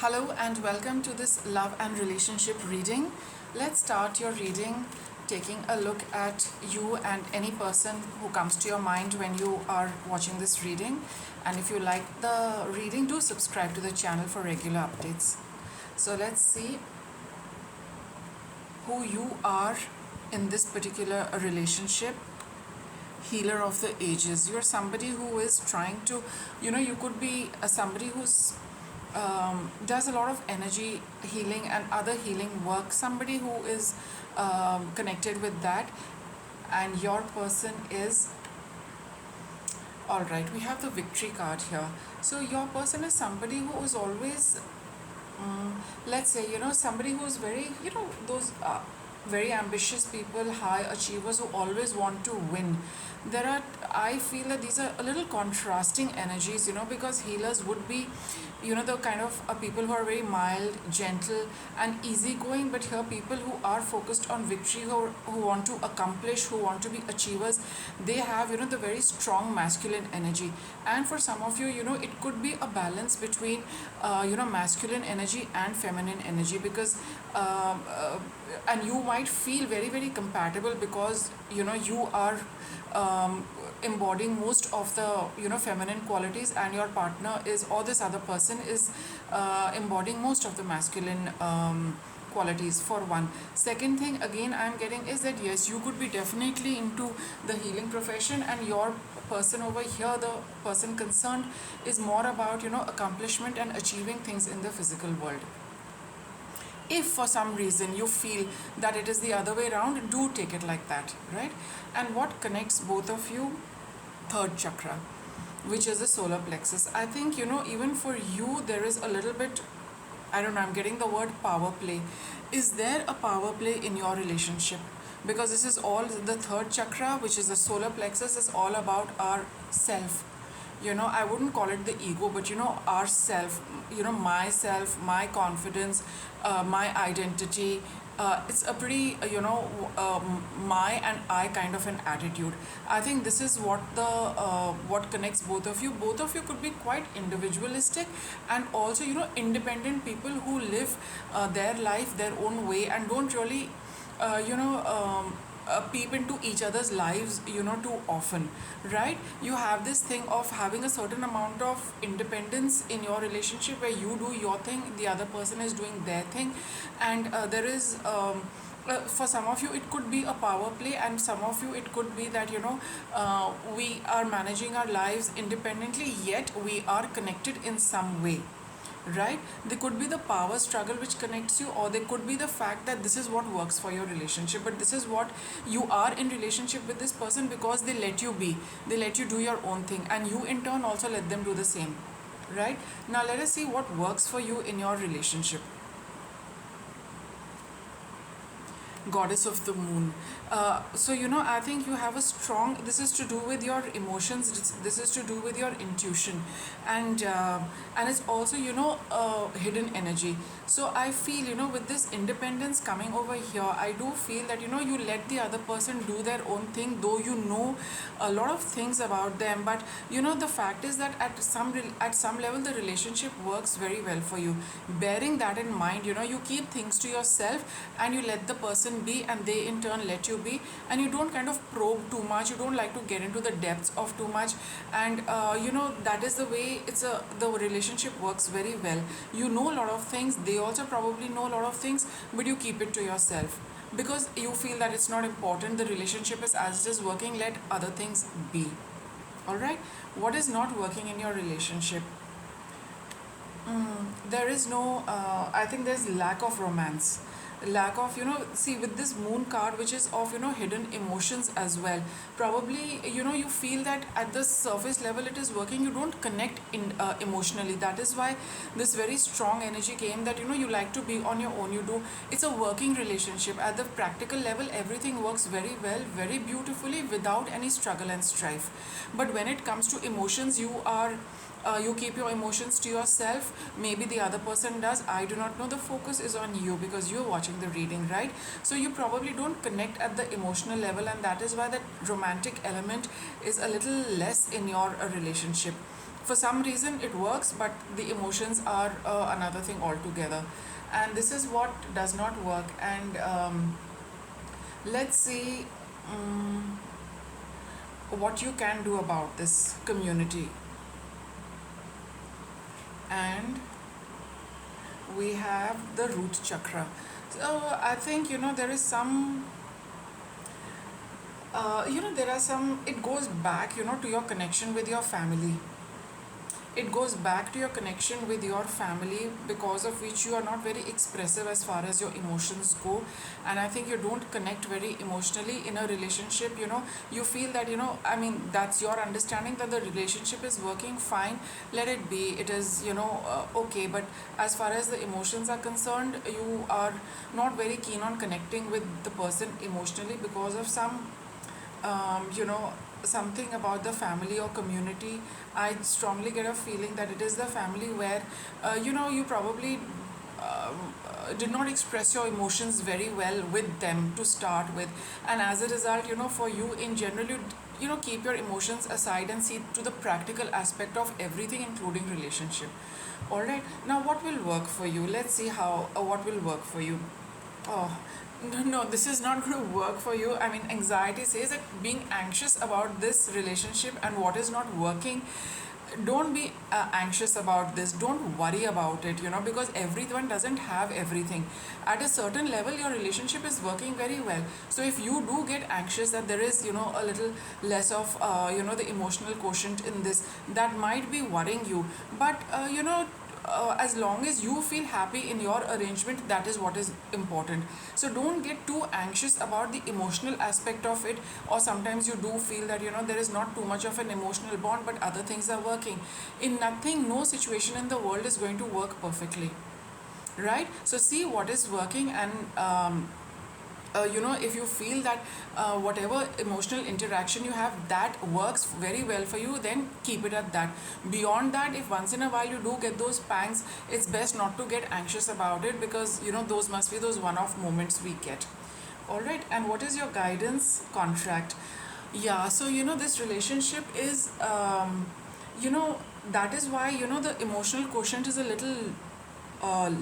Hello and welcome to this love and relationship reading. Let's start your reading taking a look at you and any person who comes to your mind when you are watching this reading. And if you like the reading, do subscribe to the channel for regular updates. So let's see who you are in this particular relationship. Healer of the ages. You're somebody who is trying to, you could be somebody who's does a lot of energy healing and other healing work, somebody who is connected with that, and your person is all right. We have the victory card here. So your person is somebody who is always let's say, somebody who's very, those very ambitious people, high achievers who always want to win. I feel that these are a little contrasting energies, because healers would be, the kind of people who are very mild, gentle, and easygoing. But here, people who are focused on victory, who want to accomplish, who want to be achievers, they have, the very strong masculine energy. And for some of you, it could be a balance between, masculine energy and feminine energy, because and you might feel very, very compatible because, you are embodying most of the feminine qualities, and your partner is, or this other person is embodying most of the masculine qualities, for one. Second thing again I'm getting is that yes, you could be definitely into the healing profession, and your person over here, the person concerned, is more about accomplishment and achieving things in the physical world. If for some reason you feel that it is the other way around, do take it like that, right? And what connects both of you? Third chakra, which is the solar plexus. I think, even for you, there is a little bit, I don't know, I'm getting the word power play. Is there a power play in your relationship? Because this is all, the third chakra, which is the solar plexus, is all about our self. I wouldn't call it the ego, but our self, myself, my confidence, my identity. It's a pretty, my and I kind of an attitude. I think this is what connects both of you. Both of you could be quite individualistic, and also, independent people who live their life their own way and don't really, peep into each other's lives too often, right? You have this thing of having a certain amount of independence in your relationship, where you do your thing, the other person is doing their thing, and there is for some of you it could be a power play, and some of you it could be that we are managing our lives independently, yet we are connected in some way, right? There could be the power struggle which connects you, or there could be the fact that this is what works for your relationship, but this is what you are in relationship with this person because they let you be, they let you do your own thing, and you in turn also let them do the same, right? Now let us see what works for you in your relationship. Goddess of the moon. So I think you have a strong, this is to do with your emotions, this is to do with your intuition, and it's also hidden energy. So I feel with this independence coming over here, I do feel that you let the other person do their own thing, though you know a lot of things about them, but the fact is that at some level the relationship works very well for you. Bearing that in mind, you keep things to yourself and you let the person be, and they in turn let you be, and you don't kind of probe too much, you don't like to get into the depths of too much, and that is the way the relationship works very well. You know a lot of things, they also probably know a lot of things, but you keep it to yourself because you feel that it's not important, the relationship is as it is working, let other things be. All right, what is not working in your relationship? There is no I think there's lack of romance, lack of see, with this moon card, which is of hidden emotions as well, probably you feel that at the surface level it is working, you don't connect in emotionally. That is why this very strong energy came, that you like to be on your own, you do, it's a working relationship. At the practical level, everything works very well, very beautifully, without any struggle and strife. But when it comes to emotions, you keep your emotions to yourself. Maybe the other person does, I do not know. The focus is on you because you're watching the reading, right? So you probably don't connect at the emotional level, and that is why that romantic element is a little less in your relationship. For some reason it works, but the emotions are another thing altogether, and this is what does not work. And let's see what you can do about this community. And we have the root chakra. So I think there is some there are some, it goes back to your connection with your family. It goes back to your connection with your family, because of which you are not very expressive as far as your emotions go. And I think you don't connect very emotionally in a relationship. You feel that, I mean, that's your understanding that the relationship is working fine, let it be, it is okay. But as far as the emotions are concerned, you are not very keen on connecting with the person emotionally because of some something about the family or community. I strongly get a feeling that it is the family where you probably did not express your emotions very well with them to start with, and as a result, for you in general, you keep your emotions aside and see to the practical aspect of everything, including relationship. All right, now what will work for you? Let's see how what will work for you. Oh, no, this is not going to work for you. I mean, anxiety says that being anxious about this relationship and what is not working, don't be anxious about this. Don't worry about it, because everyone doesn't have everything. At a certain level, your relationship is working very well. So if you do get anxious that there is, a little less of, the emotional quotient in this, that might be worrying you. But, as long as you feel happy in your arrangement, that is what is important. So don't get too anxious about the emotional aspect of it. Or sometimes you do feel that there is not too much of an emotional bond, but other things are working. In nothing, no situation in the world is going to work perfectly, right? So see what is working, and if you feel that whatever emotional interaction you have that works very well for you, then keep it at that. Beyond that, if once in a while you do get those pangs, it's best not to get anxious about it, because those must be those one-off moments we get. All right, and what is your guidance? Contract. Yeah, so this relationship is that is why the emotional quotient is a little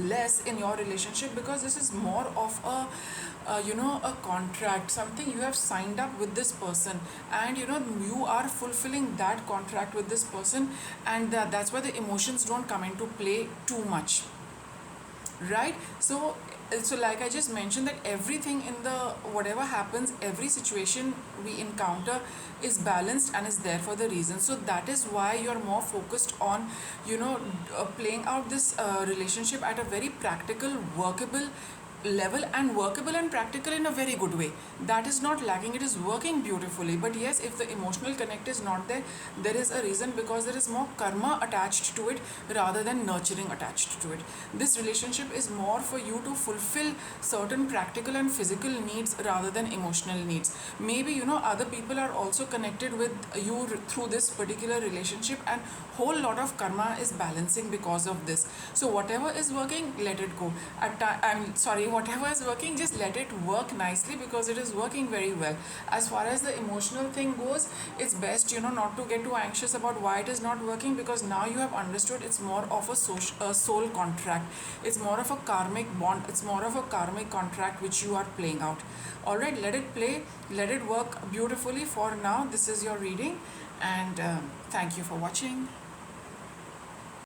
less in your relationship, because this is more of a contract, something you have signed up with this person, and you are fulfilling that contract with this person, and that's why the emotions don't come into play too much, right? So like I just mentioned, that everything in the whatever happens, every situation we encounter is balanced and is there for the reason. So that is why you're more focused on playing out this relationship at a very practical, workable level, and workable and practical in a very good way. That is not lacking, it is working beautifully. But yes, if the emotional connect is not there, there is a reason, because there is more karma attached to it rather than nurturing attached to it. This relationship is more for you to fulfill certain practical and physical needs rather than emotional needs. Maybe other people are also connected with you through this particular relationship, and whole lot of karma is balancing because of this. So whatever is working, let it go. I'm sorry, whatever is working, just let it work nicely, because it is working very well. As far as the emotional thing goes, it's best not to get too anxious about why it is not working, because now you have understood it's more of a soul contract. It's more of a karmic bond. It's more of a karmic contract which you are playing out. All right, let it play, let it work beautifully. For now, this is your reading, and thank you for watching.